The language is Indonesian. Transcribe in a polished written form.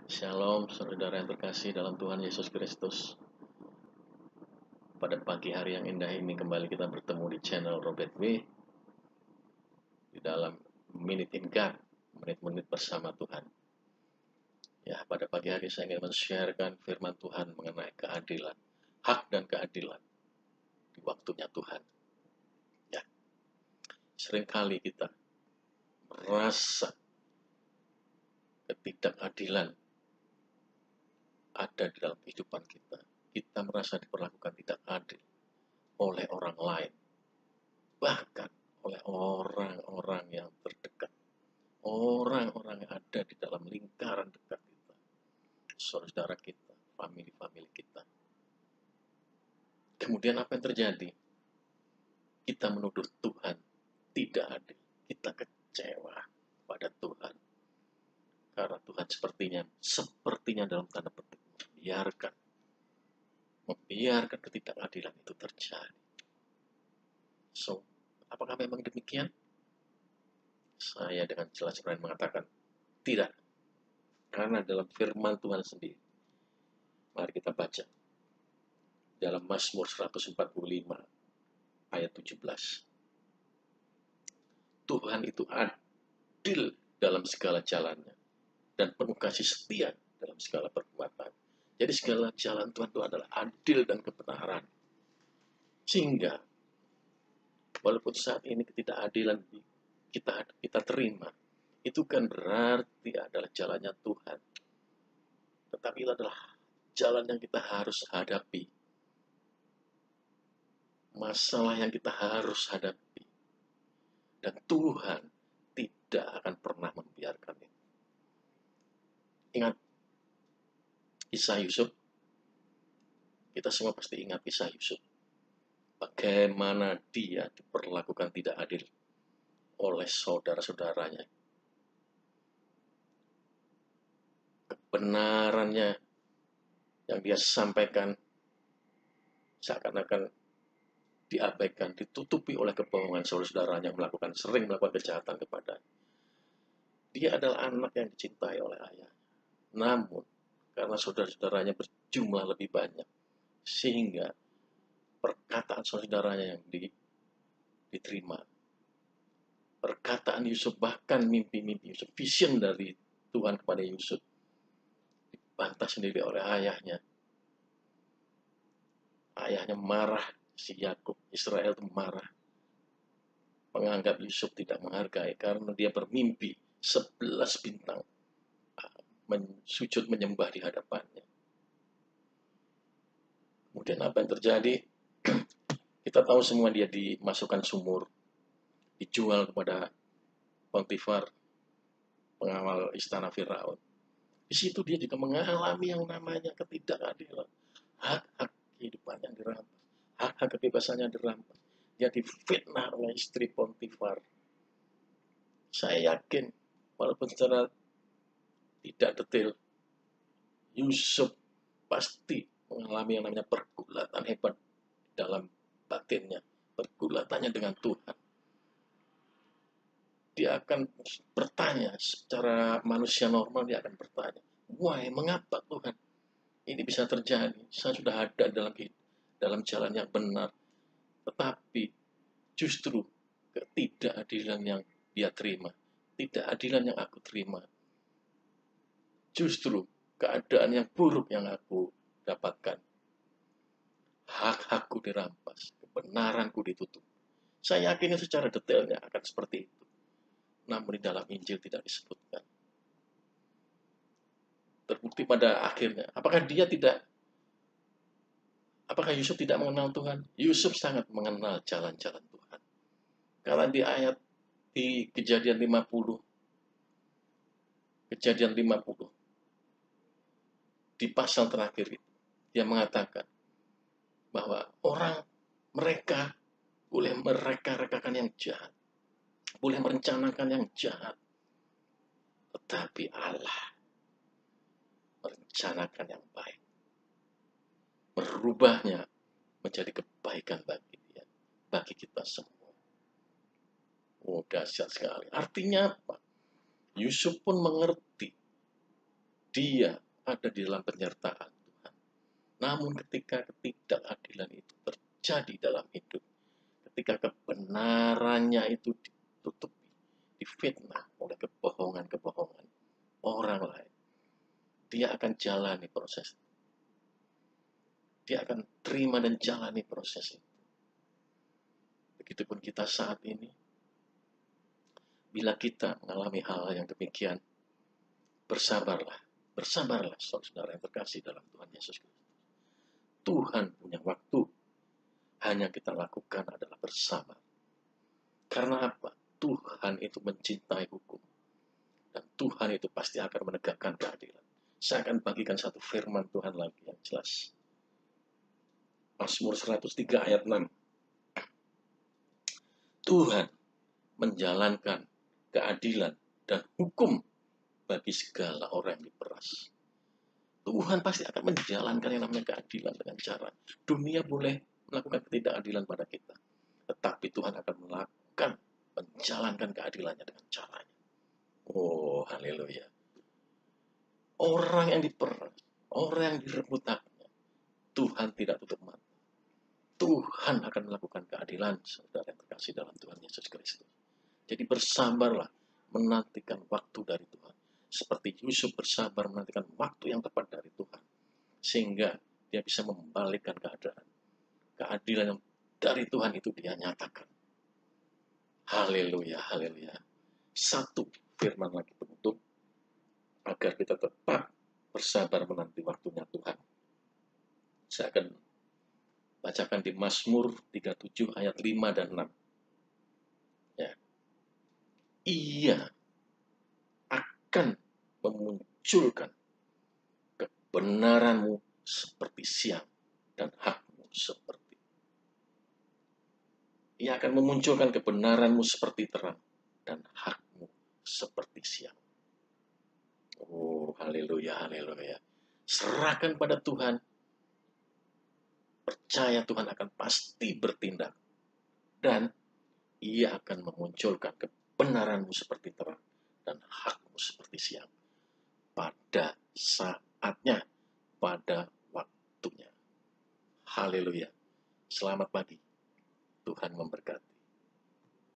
Shalom, saudara yang terkasih dalam Tuhan Yesus Kristus. Pada pagi hari yang indah ini kembali kita bertemu di channel Robert W. Di dalam Minute in God, menit-menit bersama Tuhan. Ya, pada pagi hari saya ingin men-sharekan firman Tuhan mengenai keadilan, hak dan keadilan di waktunya Tuhan. Ya, seringkali kita merasa ketidakadilan ada di dalam kehidupan kita. Kita merasa diperlakukan tidak adil oleh orang lain, bahkan oleh orang-orang yang terdekat, orang-orang yang ada di dalam lingkaran dekat kita, saudara kita, famili-famili kita. Kemudian apa yang terjadi? Kita menuduh Tuhan tidak adil, kita kecewa pada Tuhan, karena Tuhan sepertinya dalam tanda petik membiarkan ketidakadilan itu terjadi. So, apakah memang demikian? Saya dengan jelas berani mengatakan tidak. Karena dalam firman Tuhan sendiri, mari kita baca dalam Mazmur 145 ayat 17. Tuhan itu adil dalam segala jalannya dan penuh kasih setia dalam segala perbuatan. Jadi segala jalan Tuhan itu adalah adil dan kebenaran. Sehingga walaupun saat ini ketidakadilan kita terima, itu kan berarti adalah jalannya Tuhan. Tetapi itu adalah jalan yang kita harus hadapi. Masalah yang kita harus hadapi. Dan Tuhan tidak akan pernah membiarkan itu. Ingat kisah Yusuf. Kita semua pasti ingat kisah Yusuf. Bagaimana dia diperlakukan tidak adil oleh saudara-saudaranya. Kebenarannya yang dia sampaikan seakan-akan diabaikan, ditutupi oleh kebohongan saudara-saudaranya yang sering melakukan kejahatan kepada. Dia adalah anak yang dicintai oleh ayah. Namun, karena saudara-saudaranya berjumlah lebih banyak, sehingga perkataan saudara-saudaranya yang diterima. Perkataan Yusuf, bahkan mimpi-mimpi Yusuf, vision dari Tuhan kepada Yusuf, dibantah sendiri oleh ayahnya. Ayahnya marah, si Yakub, Israel itu marah. Menganggap Yusuf tidak menghargai karena dia bermimpi 11 bintang sujud menyembah di hadapannya. Kemudian apa yang terjadi? Kita tahu semua dia dimasukkan sumur, dijual kepada Potifar, pengawal istana Firaun. Di situ dia juga mengalami yang namanya ketidakadilan. Hak-hak kehidupannya dirampas, hak-hak kebebasannya dirampas. Dia difitnah oleh istri Potifar. Saya yakin, walaupun secara tidak detail, Yusuf pasti mengalami yang namanya pergulatan hebat dalam batinnya, pergulatannya dengan Tuhan. Dia akan bertanya secara manusia normal, dia akan bertanya, why, mengapa Tuhan ini bisa terjadi? Saya sudah ada dalam jalan yang benar, tetapi justru ketidakadilan yang dia terima, ketidakadilan yang aku terima, justru keadaan yang buruk yang aku dapatkan. Hak-hakku dirampas, kebenaranku ditutup. Saya yakin secara detailnya akan seperti itu. Namun di dalam Injil tidak disebutkan. Terbukti pada akhirnya. Apakah Yusuf tidak mengenal Tuhan? Yusuf sangat mengenal jalan-jalan Tuhan. Karena di Kejadian 50, di pasal terakhir itu, dia mengatakan bahwa mereka boleh mereka-rekakan yang jahat, boleh merencanakan yang jahat, tetapi Allah merencanakan yang baik, merubahnya menjadi kebaikan bagi dia, bagi kita semua. Oh, dahsyat sekali. Artinya apa? Yusuf pun mengerti dia ada di dalam penyertaan Tuhan. Namun ketika ketidakadilan itu terjadi dalam hidup, ketika kebenarannya itu ditutupi, difitnah oleh kebohongan-kebohongan orang lain, dia akan jalani proses. Dia akan terima dan jalani proses itu. Begitupun kita saat ini, bila kita mengalami hal yang demikian, bersabarlah, bersabarlah saudara yang terkasih dalam Tuhan Yesus Kristus. Tuhan punya waktu, hanya kita lakukan adalah bersabar. Karena apa? Tuhan itu mencintai hukum. Dan Tuhan itu pasti akan menegakkan keadilan. Saya akan bagikan satu firman Tuhan lagi yang jelas. Mazmur 103 ayat 6. Tuhan menjalankan keadilan dan hukum bagi segala orang yang diperas. Tuhan pasti akan menjalankan yang namanya keadilan dengan cara. Dunia boleh melakukan ketidakadilan pada kita, tetapi Tuhan akan menjalankan keadilannya dengan caranya. Oh, haleluya. Orang yang diperas, orang yang direbut haknya, Tuhan tidak tutup mata. Tuhan akan melakukan keadilan, saudara yang terkasih dalam Tuhan Yesus Kristus. Jadi bersabarlah menantikan waktu dari Tuhan. Seperti Yusuf bersabar menantikan waktu yang tepat dari Tuhan. Sehingga dia bisa membalikkan keadaan. Keadilan yang dari Tuhan itu dia nyatakan. Haleluya, haleluya. Satu firman lagi penutup, agar kita tetap bersabar menanti waktunya Tuhan. Saya akan bacakan di Mazmur 37 ayat 5 dan 6. Ya. Ia akan memunculkan kebenaranmu seperti siang dan hakmu seperti. Ia akan memunculkan kebenaranmu seperti terang dan hakmu seperti siang. Oh, haleluya, haleluya. Serahkan pada Tuhan. Percaya Tuhan akan pasti bertindak. Dan ia akan memunculkan kebenaranmu seperti terang dan hakmu seperti siang. Pada saatnya, pada waktunya. Haleluya. Selamat pagi. Tuhan memberkati.